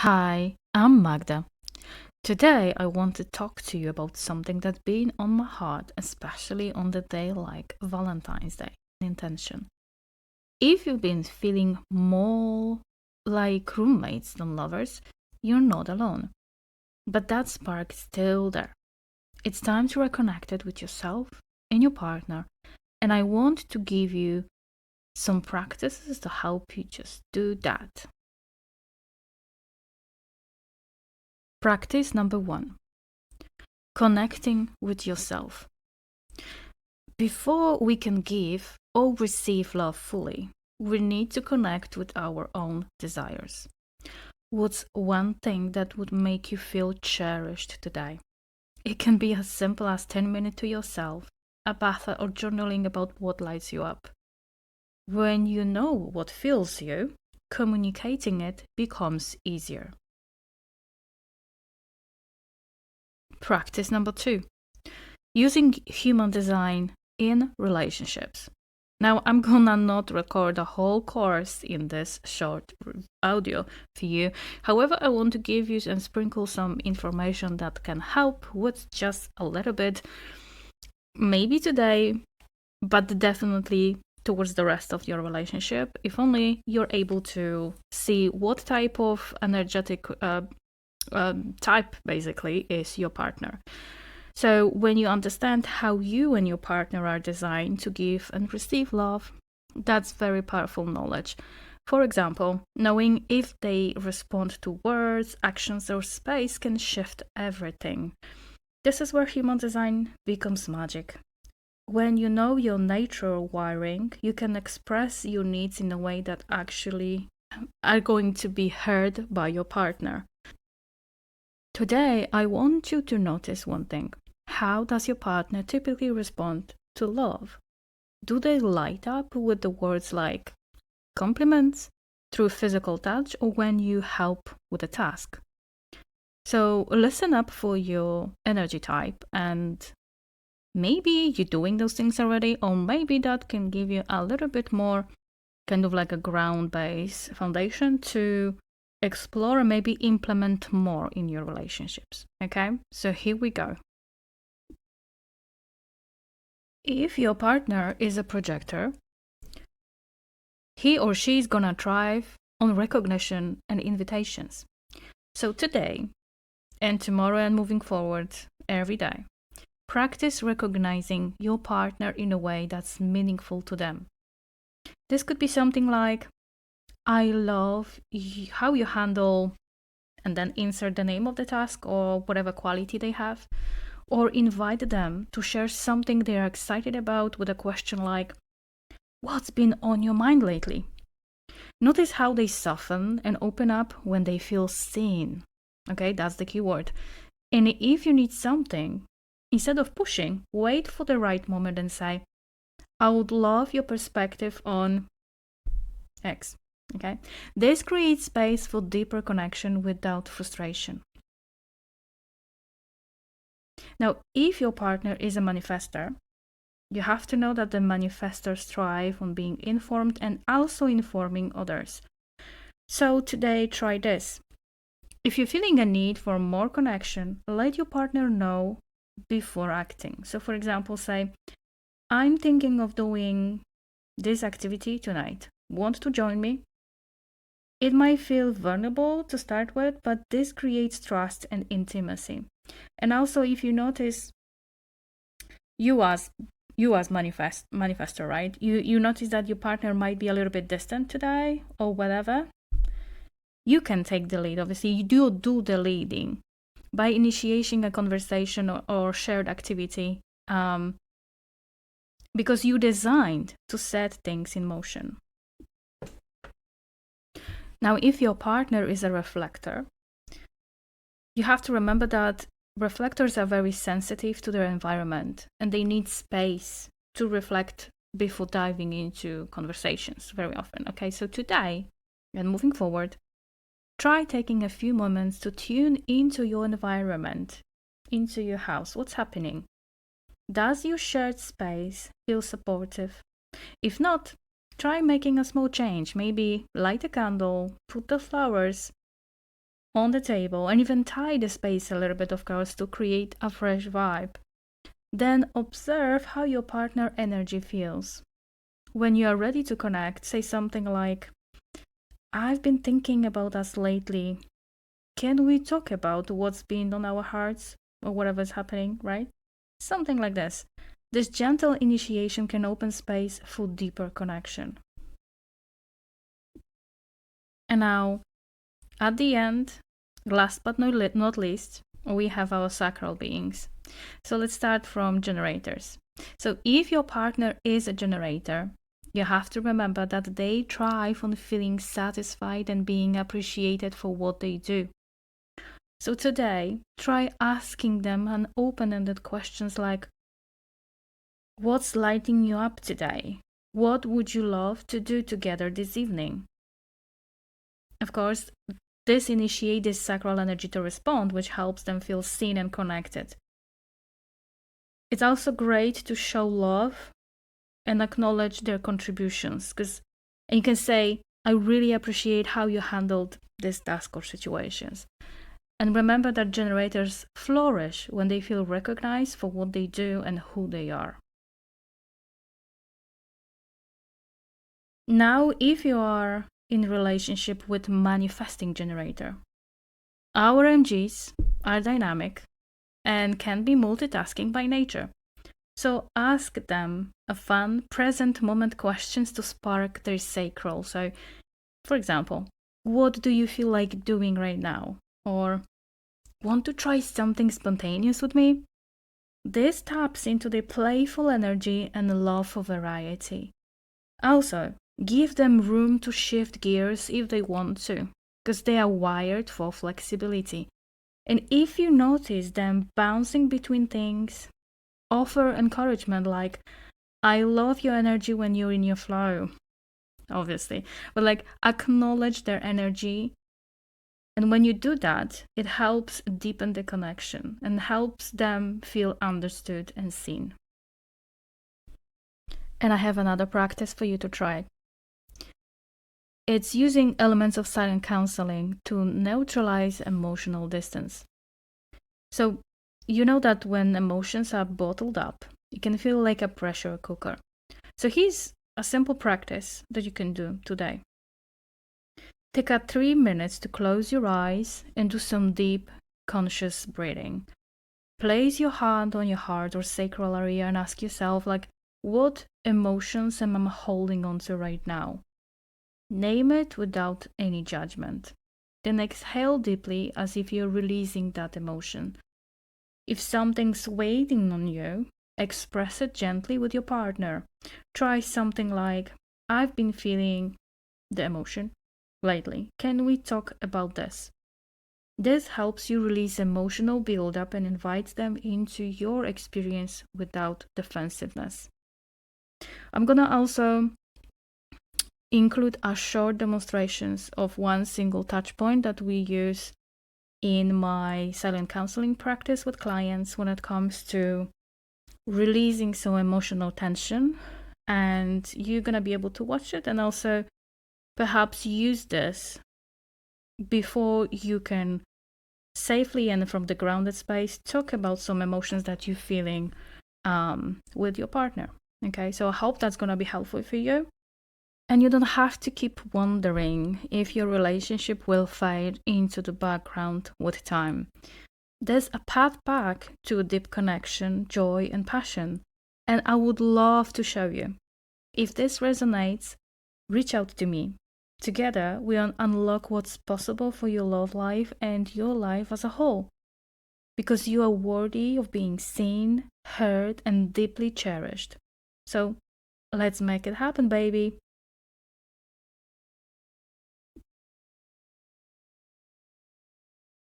Hi, I'm Magda. Today I want to talk to you about something that's been on my heart, especially on the day like Valentine's Day. Intention. If you've been feeling more like roommates than lovers, you're not alone. But that spark is still there. It's time to reconnect it with yourself and your partner, and I want to give you some practices to help you just do that. Practice number one: connecting with yourself. Before we can give or receive love fully, we need to connect with our own desires. What's one thing that would make you feel cherished today? It can be as simple as 10 minutes to yourself, a bath, or journaling about what lights you up. When you know what fills you, communicating it becomes easier. Practice number two: using human design in relationships. Now, I'm gonna not record a whole course in this short audio for you. However, I want to give you and sprinkle some information that can help with just a little bit, maybe today, but definitely towards the rest of your relationship, if only you're able to see what type of energetic type basically is your partner. So, when you understand how you and your partner are designed to give and receive love, that's very powerful knowledge. For example, knowing if they respond to words, actions, or space can shift everything. This is where human design becomes magic. When you know your natural wiring, you can express your needs in a way that actually are going to be heard by your partner. Today, I want you to notice one thing. How does your partner typically respond to love? Do they light up with the words like compliments, through physical touch, or when you help with a task? So listen up for your energy type, and maybe you're doing those things already, or maybe that can give you a little bit more kind of like a ground base foundation to explore and maybe implement more in your relationships. Okay, so here we go. If your partner is a projector, he or she is gonna thrive on recognition and invitations. So today and tomorrow and moving forward, every day, practice recognizing your partner in a way that's meaningful to them. This could be something like, I love how you handle, and then insert the name of the task or whatever quality they have, or invite them to share something they're excited about with a question like, what's been on your mind lately? Notice how they soften and open up when they feel seen. Okay, that's the key word. And if you need something, instead of pushing, wait for the right moment and say, I would love your perspective on X. Okay, this creates space for deeper connection without frustration. Now, if your partner is a manifestor, you have to know that the manifestors thrive on being informed and also informing others. So today, try this. If you're feeling a need for more connection, let your partner know before acting. So, for example, say, I'm thinking of doing this activity tonight. Want to join me? It might feel vulnerable to start with, but this creates trust and intimacy. And also, if you notice, you as manifestor, right? You notice that your partner might be a little bit distant today or whatever. You can take the lead. Obviously, you do the leading by initiating a conversation or shared activity, because you designed to set things in motion. Now, if your partner is a reflector, you have to remember that reflectors are very sensitive to their environment and they need space to reflect before diving into conversations very often. Okay, so today and moving forward, try taking a few moments to tune into your environment, into your house. What's happening? Does your shared space feel supportive? If not, try making a small change. Maybe light a candle, put the flowers on the table, and even tie the space a little bit, of course, to create a fresh vibe. Then observe how your partner energy feels. When you are ready to connect, say something like, I've been thinking about us lately. Can we talk about what's been on our hearts or whatever's happening, right? Something like this. This gentle initiation can open space for deeper connection. And now, at the end, last but not least, we have our sacral beings. So let's start from generators. So if your partner is a generator, you have to remember that they thrive on feeling satisfied and being appreciated for what they do. So today, try asking them an open-ended questions like, what's lighting you up today? What would you love to do together this evening? Of course, this initiates sacral energy to respond, which helps them feel seen and connected. It's also great to show love and acknowledge their contributions, because you can say, I really appreciate how you handled this task or situations. And remember that generators flourish when they feel recognized for what they do and who they are. Now, if you are in relationship with manifesting generator, our MGs are dynamic and can be multitasking by nature. So ask them a fun, present moment questions to spark their sacral. So, for example, what do you feel like doing right now? Or, want to try something spontaneous with me? This taps into their playful energy and love for variety. Also, give them room to shift gears if they want to, because they are wired for flexibility. And if you notice them bouncing between things, offer encouragement like, I love your energy when you're in your flow, obviously, but like acknowledge their energy. And when you do that, it helps deepen the connection and helps them feel understood and seen. And I have another practice for you to try. It's using elements of silent counseling to neutralize emotional distance. So, you know that when emotions are bottled up, it can feel like a pressure cooker. So here's a simple practice that you can do today. Take 3 minutes to close your eyes and do some deep, conscious breathing. Place your hand on your heart or sacral area and ask yourself, like, what emotions am I holding on to right now? Name it without any judgment. Then exhale deeply as if you're releasing that emotion. If something's waiting on you, express it gently with your partner. Try something like, I've been feeling the emotion lately. Can we talk about this? This helps you release emotional buildup and invites them into your experience without defensiveness. I'm gonna also include a short demonstrations of one single touch point that we use in my silent counseling practice with clients when it comes to releasing some emotional tension, and you're gonna be able to watch it and also perhaps use this before you can safely and from the grounded space talk about some emotions that you're feeling with your partner. Okay, so I hope that's gonna be helpful for you. And you don't have to keep wondering if your relationship will fade into the background with time. There's a path back to a deep connection, joy, and passion. And I would love to show you. If this resonates, reach out to me. Together, we unlock what's possible for your love life and your life as a whole. Because you are worthy of being seen, heard, and deeply cherished. So, let's make it happen, baby.